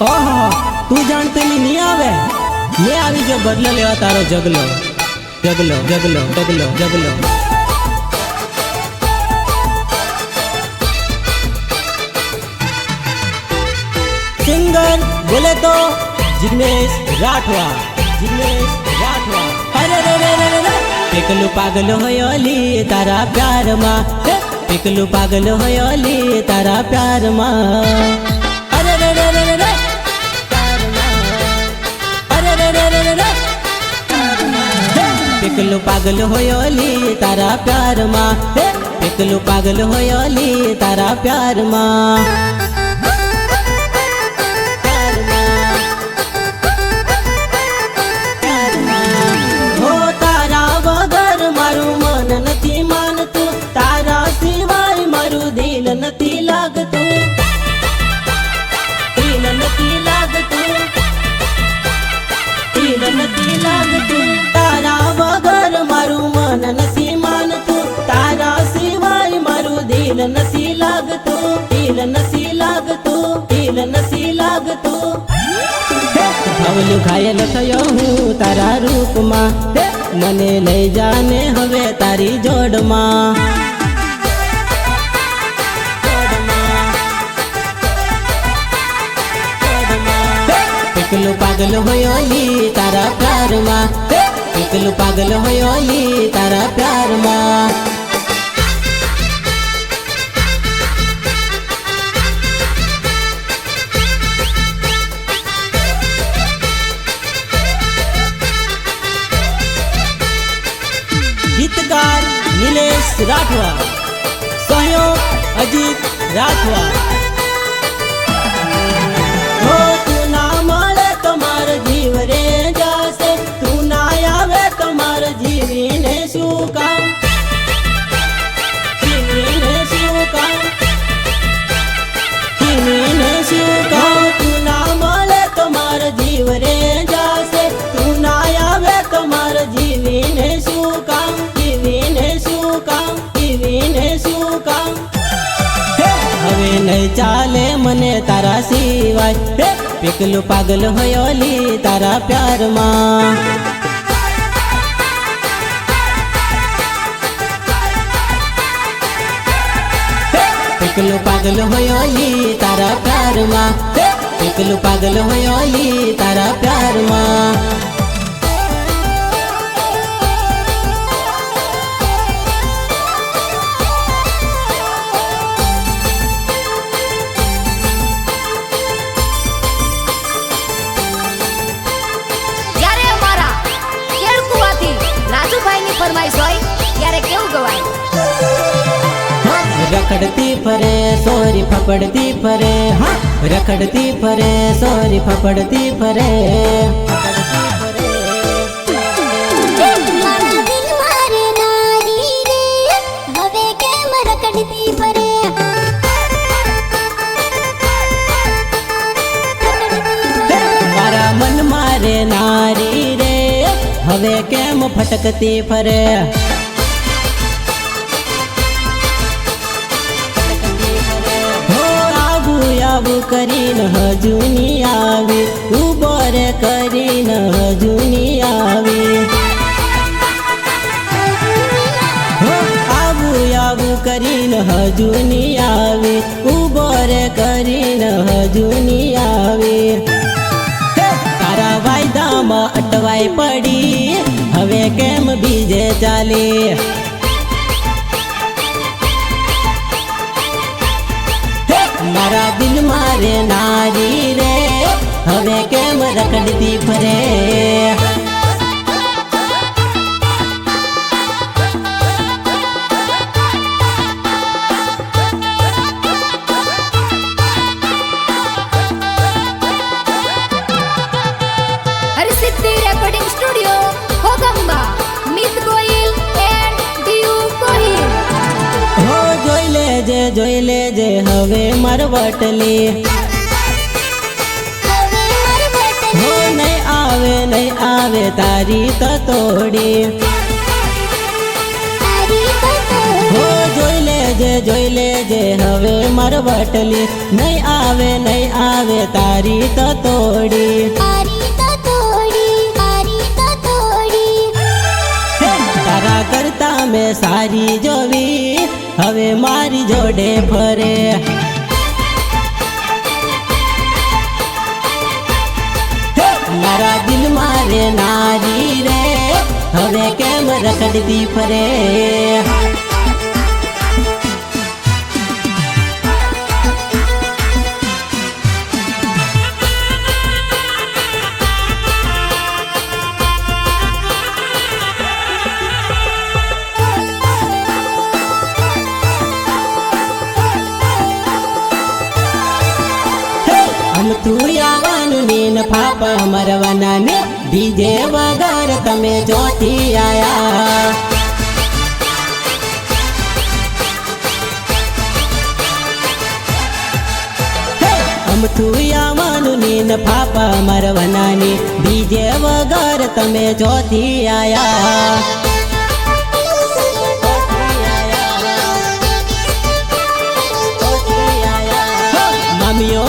ओहो तू जानते नहीं आवे ले आवी जो बदला लेवा तारो जगलो जगलो जगलो जगलो जगलो। सिंगर बोले तो जिग्नेश राठवा जिग्नेश राठवा। अरे रे रे रे रे पिकलू पागल होयोली तारा प्यार माँ पिकलू पागल होयोली तारा प्यार माँ। अरे रे रे रे रे प्यार माँ अरे रे रे रे रे पिकलू पागल होयोली तारा प्यार माँ पिकलू पागल होयोली तारा प्यार माँ। નથી લાગતું દિલ નથી લાગતું દિલ નથી લાગતું તારા વગર મારું મન નથી માનતું તારા સિવાય મારું દિલ નથી લાગતું દિલ નથી લાગતું દિલ નથી લાગતું। ભવલું ઘાયલ થયો હું તારા રૂપમાં મને લઈ જાને હવે તારી જોડમાં। पिकलू पागल होयोली तारा प्यार माँ पिकलू पागल होयोली तारा प्यार माँ। गीतकार नीलेश राठवा सहयोग अजीत राठवा। जीवीने शू काम जीवीने शू काम जीवीने शू काम तू ना मले तुम्हार जीव रे जासे तू ना आवे तुम्हार जीवीने शू काम जीवीने शू काम जीवीने शू काम। हवे नहीं चाले मने तारा सिवाय पिकलू पागल होयोली तारा प्यार माँ। पिकलू पागल होयोली तारा प्यार माँ पिकलू पागल होयोली तारा प्यार माँ। यारे हमारा केळकुवाથી રાજુભાઈની ફરમાઈશ હોય ત્યારે કેવું ગવાય। रखड़ती फरे सोरी फपड़ती फरे हाँ रखड़ती फरे सोरी फपड़ती फरे। मारा मन मारे नारी रे हवे केम फटकती फरे। आबू करीन हजूनी आवी उबर करीन हजूनी आवी आबू आबू करीन हजूनी आवी उबर करीन हजूनी आवी। तारा वायदा में अटवाई पड़ी हवे केम बीजे चाली। मारा दिल मारे नारी रे हवे केम रखड़ती फरे। हरिसिद्धि रेकॉर्डिंग स्टूडियो होगंबा मित गोयल एंड डीयू गोहिल। हो जोई ले जे हवे मरवटली हो नहीं आवे तारी तो तोड़ी हो जोई ले जे જોઈ લેજે હવે માર વટલી, નહીં આવે તારી તો તોડી. તારા કરતા મેં સારી જોવી, હવે મારી જોડે ફરે. મારા દિલ મારે નારી રે, હવે કેમ રખડતી ફરે. તું આવવાનું ને ફાફા મરવાના ને, ડીજે વગર તમે ચોથી આયા. તું આવવાનું ને ફાફા મરવાના ને, ડીજે વગર તમે ચોથી આયા. મામીઓ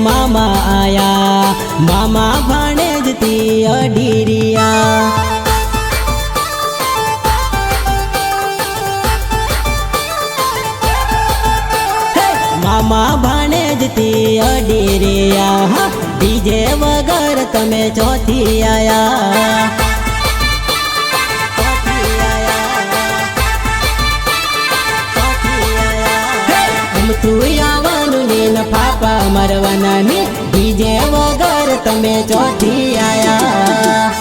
મામા આયા, મામા ભાણેજથી અડીરિયા. મામા ભાણેજથી અડીરિયા, ડીજે વગર તમે ચોથી આયા. તું આવવાનું ને ફાફા મરવાના ને, ડીજે વગર તમે ચોથી આયા.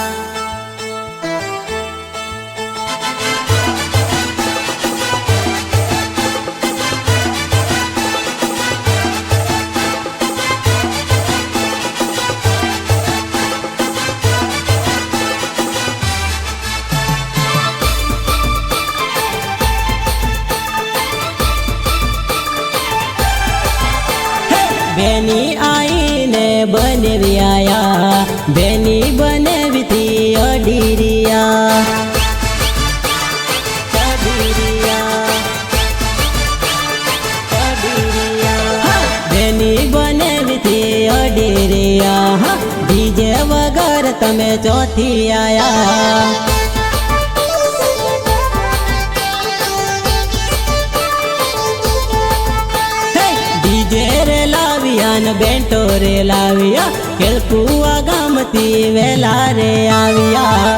બેની આઈને બનેવી આયા, બેની બનેવીથી અડીરિયા. બેની બનેવીથી અડીરિયા, ડીજે વગર તમે ચોથી આયા. બેન્ટો રે લાવ્યા, કેલકુવા ગામથી વેલા રે આવ્યા.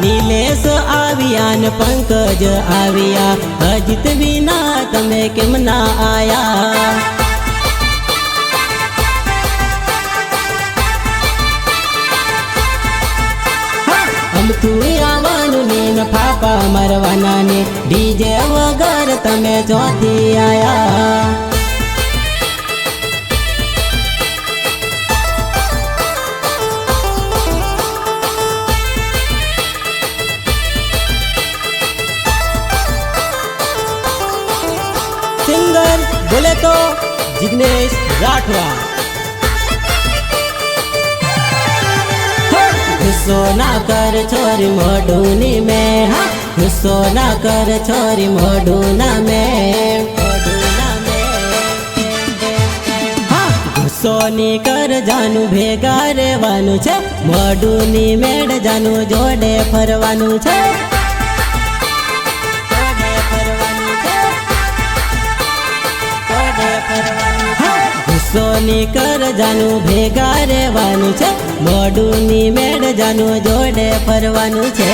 નીલેશ આવ્યા ને પંકજ આવ્યા, અજીત વિના તમે કેમ ના આયા. તું આવવાનું ને ફાફા મરવાના ને, ડીજે વગર તમે ચોથી આયા. સિંગર બોલે તો જિગ્નેશ રાઠવા. ગુસ્સો ના કર છોરી મોઢું ની મેં, ગુસ્સો ના કર છોરી મોઢું ના મેં. ગુસ્સો ની કર જાનું ભેગા રહેવાનું છે, મોઢું ની મેળ જાનું જોડે ફરવાનું છે. ગુસ્સો ની કર જાનું ભેગા રહેવાનું છે, મોઢું ની મેળ જાનું જોડે ફરવાનું છે.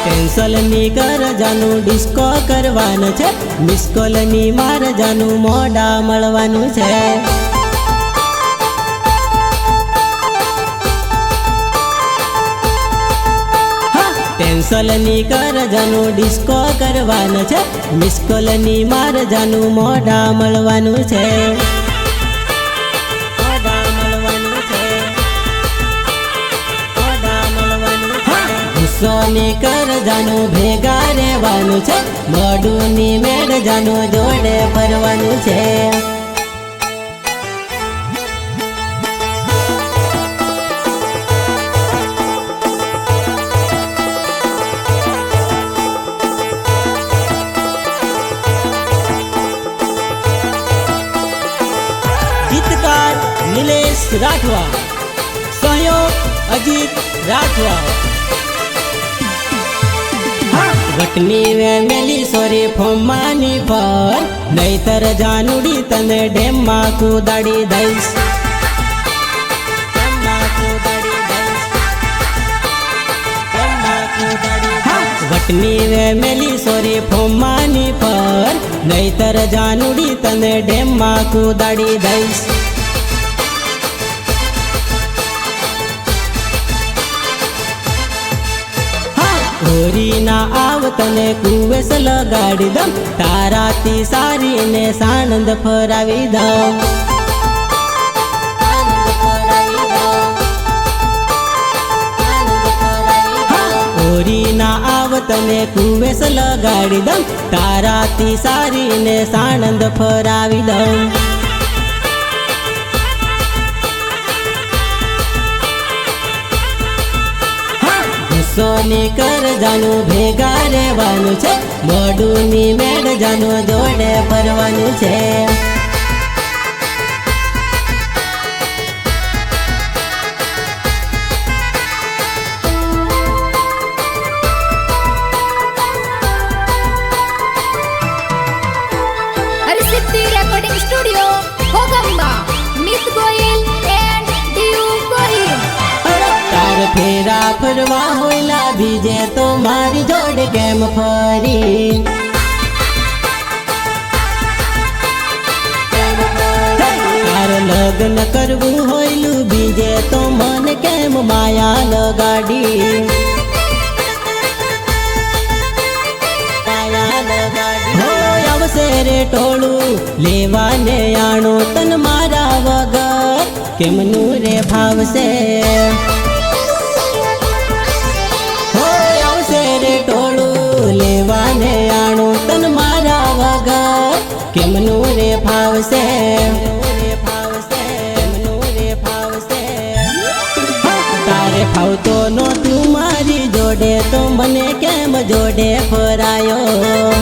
કેન્સલ ની કર જાનું ડિસ્કો કરવાનું છે, મિસકોલ ની માર જાનું મોઢા મળવાનું છે. કેન્સલ ની કર જાનું ડિસ્કો કરવાનું છે, મિસકોલ ની માર જાનું મોઢા મળવાનું છે. ગુસ્સો ની કર જાનું ભેગા રહેવા રહેવાનું છે, મોઢુની મેળ જાનું જોડે ફરવાનું છે. ગીતકાર નિલેશ રાઠવા, સહયોગ અજીત રાઠવા. વટની વેમેલી સોરી ફોમાની પર, નહીતર જાનુડી તને ડેમમાં કુદાડી દઈશ. વટની વેમેલી સોરી ફોમાની પર, નહીતર જાનુડી તને ડેમમાં કુદાડી દઈશ. હોરી ના આવ તને કુવેસ લગાડી દઉં, તારાથી સારીને સાણંદ ફરાવી દઉં. હોરી ના આવ તને કુવેસ લગાડી દઉં, તારાથી સારીને સાણંદ ફરાવી દઉં. સોની કર જાનું ભેગા રહેવાનું છે, મોઢુની મેળ જાનું જોડે ફરવાનું છે. હરસિદ્ધિ રેકોર્ડિંગ સ્ટુડિયો હોગંબા, મિત ગોહિલ એન્ડ ડીયુ ગોહિલ. તાર ફેરા ફરવા હોયલા બીજે તો મારી જોડે કેમ ફરી. તાર લગ્ન કરવું હોયલું બીજે તો મને કેમ માયા લગાડી. હોય આવશે રે ટોળું લેવાને આણો તન મારા વગર કેમનું રે ભાવશે. ટોળું લેવાને આણું તન મારા વગર કેમનું રે ફાવશે. તારે ફાવતો નો તું મારી જોડે તો મને કેમ જોડે ફરાયો.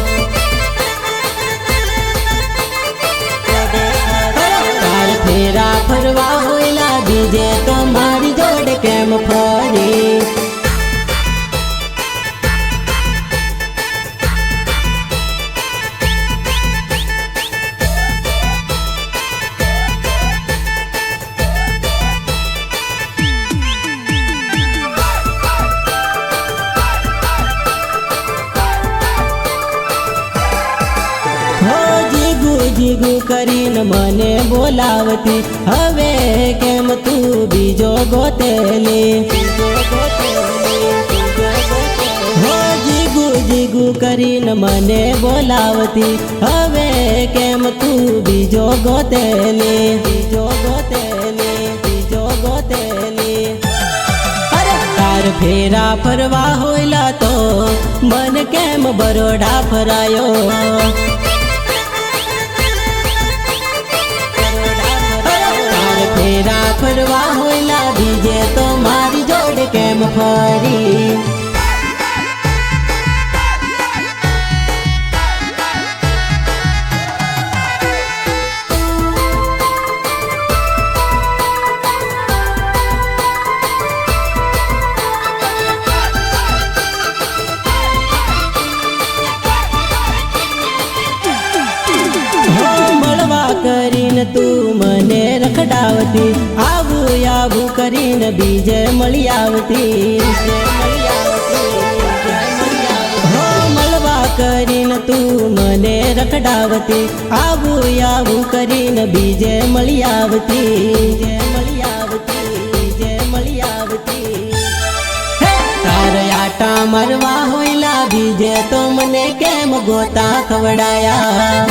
તાર ફેરા ફરવા હોયલા બીજે તો મારી જોડે કેમ ફરી. જીગુ કરીને મને બોલાવતી, હવે કેમ તું બીજો ગોતેલી. હો જીગુ જીગુ કરીને મને બોલાવતી, હવે કેમ તું બીજો ગોતેલી. બીજો ગોતેલી, બીજો ગોતેલી. તાર ફેરા ફરવા હોયલા તો મન કેમ બરોડા ફરાયો. ફેરા ફરવા હોયલા બીજે તો મારી જોડે કેમ ફરી. મળવા કરીને તું મને રખડાવતી, આવું આવું કરીને બીજે મળી આવતી. હો મળવા કરીને તું મને રખડાવતી, આવું આવું કરીને બીજે મળી આવતી. મળી આવતી, જે મળી આવતી. તારે આટા મરવા હોયલા બીજે તો મને કેમ ગોતા ખવડાયા.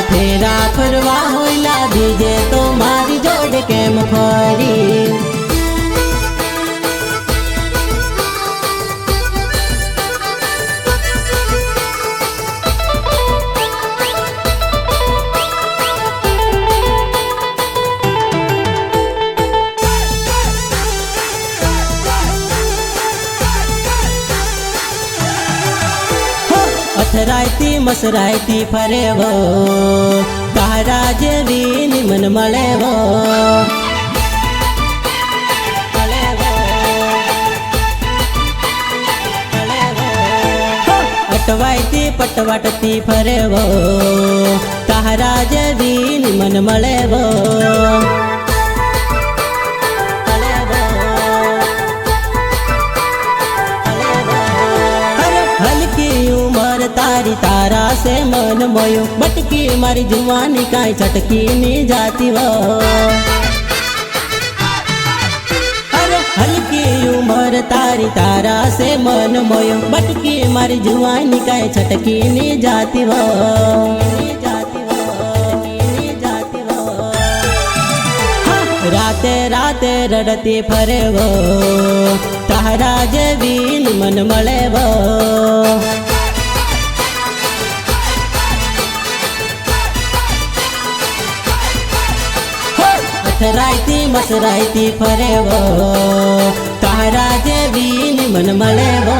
ફેરા ફરવા હોયલા બીજે તો મારી જોડે કેમ ફરી. મસરાયથી ફરેવો તારા જેવી ની મન મળેવો અટવાયથી પટવાટથી ફરેવો તારા જેવી ની મન મળેવો तारी तारा से मन मोयो बटकी मारी जुवानी काई चटकी नी जाती वो अरे हल्की उम्र तारी तारा से मन मोयो बटकी मारी जुवानी काई चटकी नी जाती वो राते राते रड़ती फरे वो तारा जेवी मन मले वो અથરાયથી મસરાયથી ફરેવો તારા જેવી ની મન મળેવો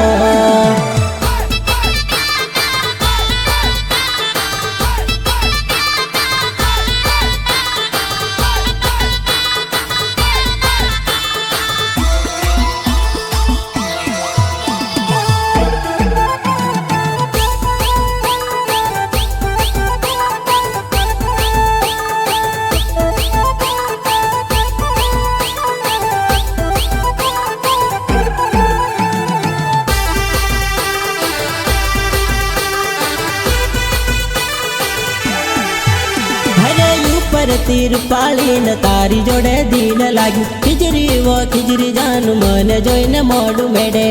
तीर पाली न तारी जोड़े दिल लागी खिजरी वो खिजरी जान मन जोईने मोडू मेडे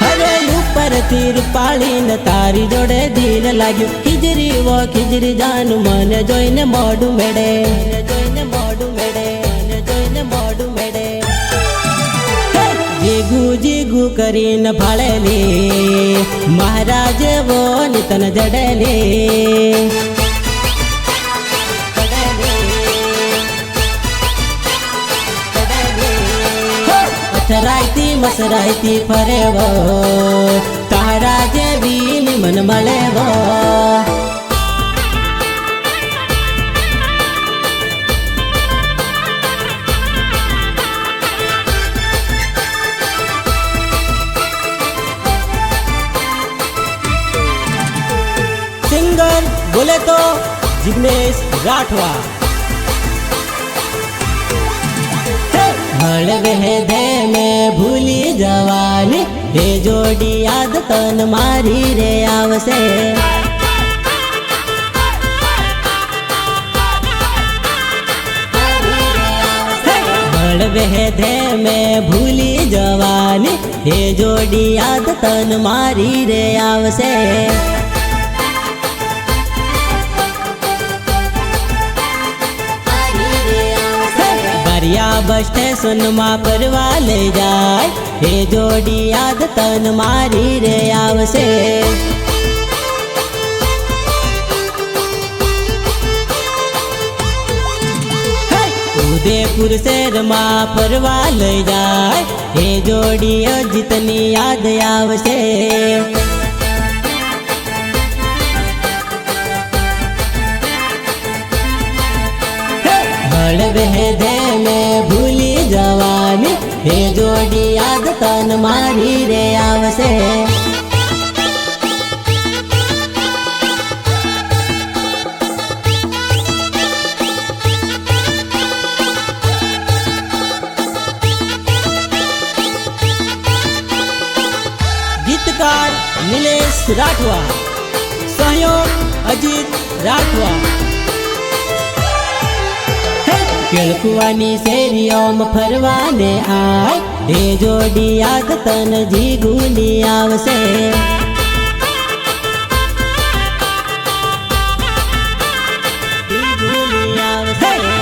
हरे ऊपर तीर पाली न तारी जोड़े दिल लागी खिजरी वो खिजरी जान मन जोईने मोडू मेडे जोईने मोडू मेडे जोईने मोडू मेडे जीगू जीगू करीन भाळेली महाराज वो नितन जडेली અથરાયથી મસરાયથી ફરેવો તારા જેવી ની મન મળેવો સિંગર બોલે તો જિગ્નેશ રાઠવા हड़वे दे में भूली जवानी हे जोड़ी याद तन मारी रे आवसे हड़वे दे में भूली जवानी हे जोड़ी याद तन मारी रे आवसे बस स्टेशन मा परवा ले जाए हे जोड़ी याद तन मारी रे आवसे उदयपुर शहर मा परवा ले जाए हे जोड़ी जितनी याद आवसे हड़वे दे में भूली जवानी हे जोड़ी याद तन मारी रे आवसे गीतकार नीलेश राठवा सहयोग अजीत राठवा केळकुवानी शेरियों में फरवाने आय हे जोड़ी याद तन जीगूनी आवसे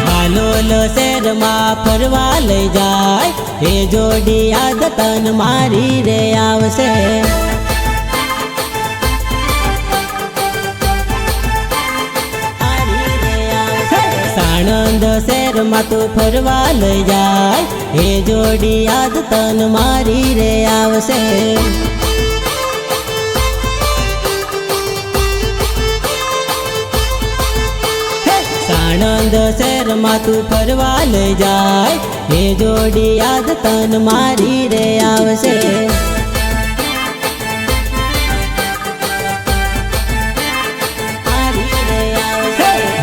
हालोल शहर मा फरवा ले जाय हे जोड़ी याद तन मारी रे आवसे साणंद शहर मा तो फरवा ले जाय हे जोड़ी याद तन मारी रे आवसे આણંદ શહેરમાં તું ફરવા લઈ જાય, એ જોડી યાદ તન મારી રે આવશે.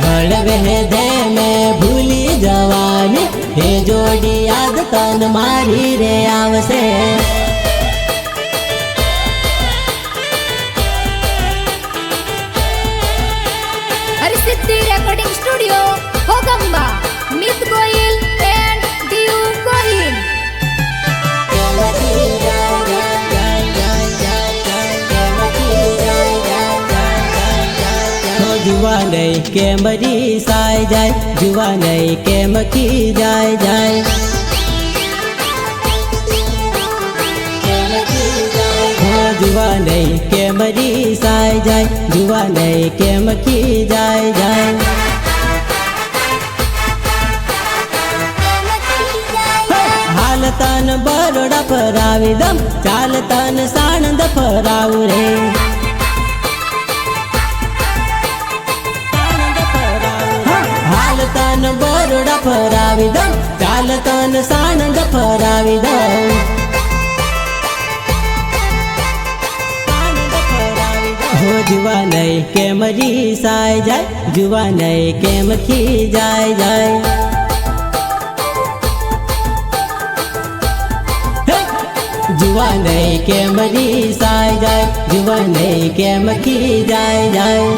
હળવે દે મેં ભૂલી જવાની, એ જોડી યાદ તન મારી રે આવશે. હરસિદ્ધિ રેકોર્ડિંગ સ્ટુડિયો ભોગંબા, મિત ગોહિલ એન્ડ દીવ ગોહિલ. जुआ नहीं के मरी साय जाए, जुआ नहीं के मखी जाए जाए. जुआ नहीं के मरी साय जाए, जुआ नहीं के मखी जाए जाए. हाल तन बरोड़ा फरावी दम, चाल तन साणंद फराऊ रे. તન બરોડા ફરાવી દઉં, ચાલ તન સાણંદ ફરાવી દઉં. હો જુવા નહીં કે મરી સાય જાય, જુવા નહીં કે મખી જાય જાય. જુવા નહીં કે મરી સાય જાય, જુવા નહીં કે મખી જાય જાય.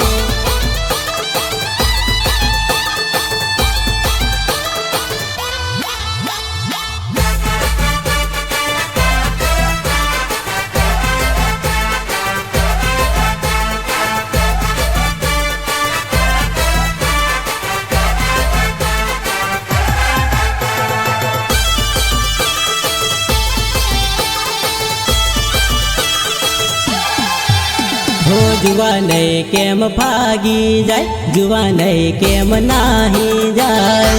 हो जुआ नहीं केम भागी जाए, जुआ नहीं केम नाही जाए.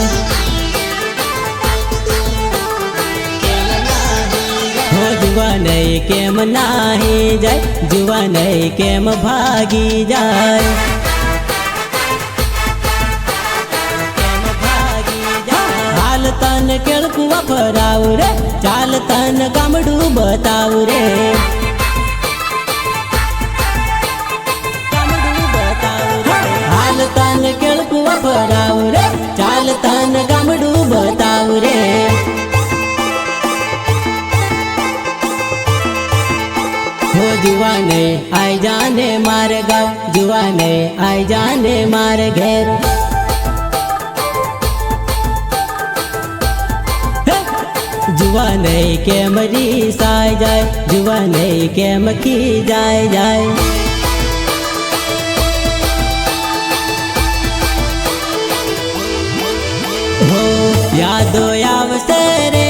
हो जुआ नहीं केम नाही जाए, जुआ नहीं केम भागी जाए. हाल तन केळकुवा फराऊ रे, चाल तन गामडू बताऊ रे. તન કેળકુવા ફરાવું રે, ચાલ તન ગામડું બતાવું રે. હો જુવા નહીં આઈ જાને મારે ગાવ, જુવા નહીં આઈ જાને મારે ઘેર. જુવા નહીં કે મરી સાય જાય, જુવા નહીં કે મખી જાય જાય. हो यादो आवसे रे,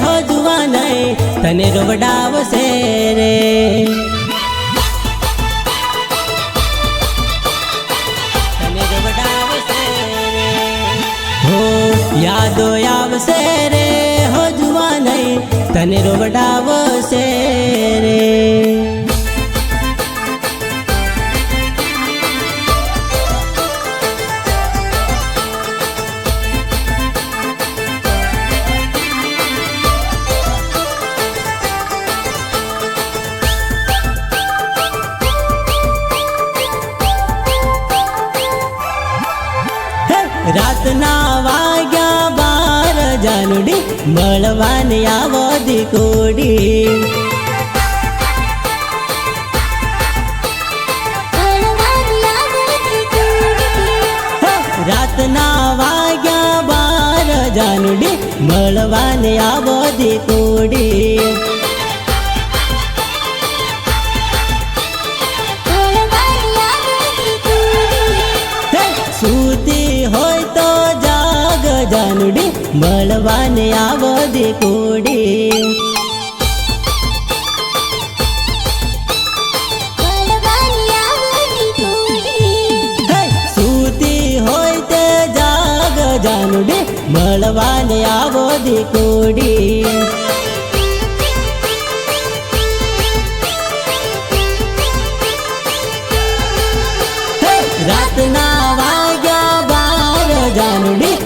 हो जुआ नहीं तने रोवडावसे रे. तने रोवडावसे रे. हो यादो आवसे रे, हो जुआ नहीं तने रोवडावसे रे. રાતના વાગ્યા 12 જાનુડી, મળવાની આવો દીકોડી. રાતના વાગ્યા 12 જાનુડી, મળવાની આવો દીકોડી. सूती होय तो जाग जानुडी, મળવાને આવો દીકોડી. सूती होय ते जाग जानुडी, મળવાને આવો દીકોડી. રાતના વાગ્યા 12 જાનુડી,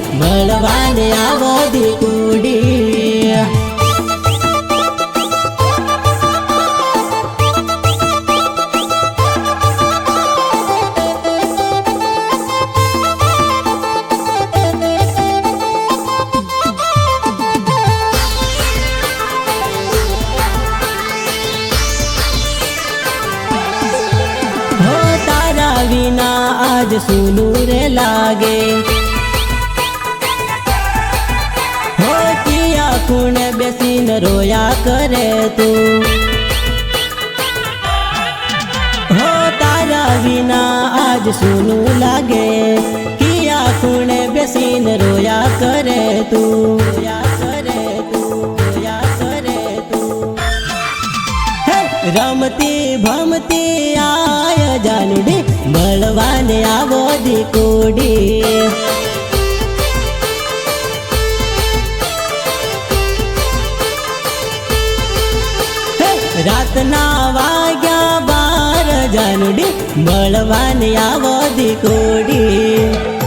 આજ સૂનું રે લાગે હો કિયા ખૂણે બેસીને રોયા કરે તું હો તારા વિના આજ સૂનું લાગે કિયા ખૂણે બેસીને રોયા કરે તું રોયા કરે તું રોયા કરે તું રમતી ભમતી આય જાનુડી મળવાને આવો દીકુડી રાતના વાગ્યા 12 જાનુડી મળવાને આવો દીકુડી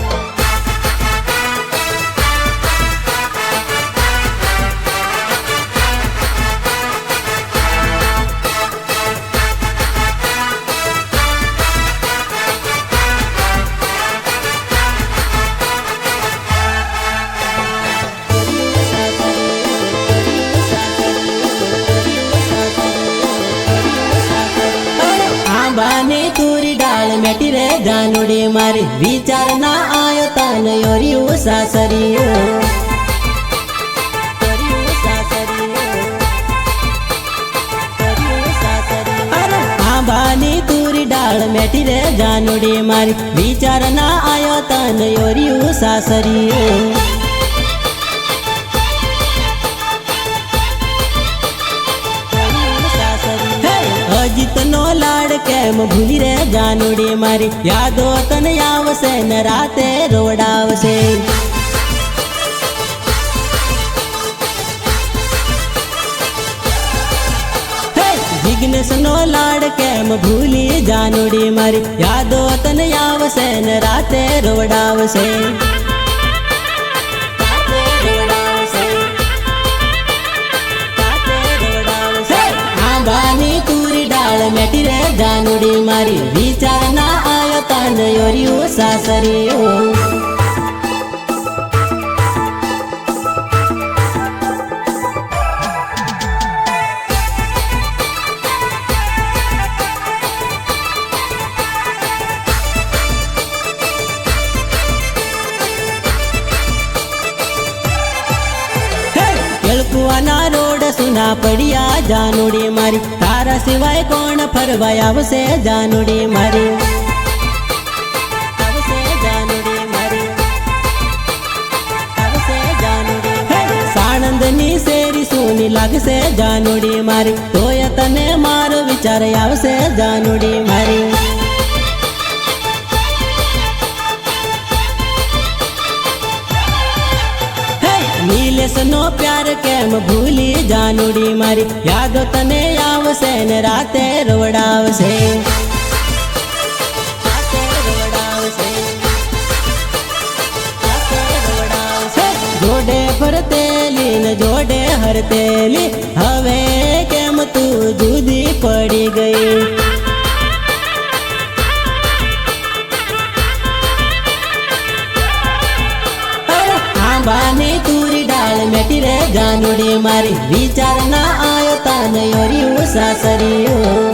આંબાની તુરી ડાળ મેટી રે જાનુડી મારી વિચાર ના આયો તને યોર્યું સાસરિયું આંબાની તુરી ડાળ મેટી રે જાનુડી મારી વિચાર ના આયો તને યોર્યું સાસરિયું અજીતનો લાડ કેમ ભૂલી રે જાનુડી મારી યાદો તને આવશે ને રાતે રોડાવશે જિગ્નેશનો લાડ કેમ ભૂલી જાનુડી મારી યાદો તને આવશે ને રાતે રોડાવશે આંબાની તુરી ડાળ મેટી રે જાનુડી મારી વિચાર ના આયો તને યોર્યું સાસરિયું કેળકુવાના રોડ સુના પડ્યા જાનુડી મારી તારા સિવાય કોણ ફરવા આવશે જાનુડી મારી આવશે જાનુડી મારી આવશે જાનુડી મારી સાણંદની શેરી સુની લાગશે જાનુડી મારી તોય તને મારો વિચાર આવશે જાનુડી મારી નીલેશ નો પ્યાર કેમ ભૂલી જાનુડી મારી યાદો તને આવશે ને રાતે રોડાવશે જોડે ફરતેલી ને જોડે હરતેલી હવે કેમ તું જુદી પડી ગઈ આંબાની તુરી ડાળ મેટી રે જાનુડી મારી વિચાર ના આયો તને યોર્યું સાસરિયું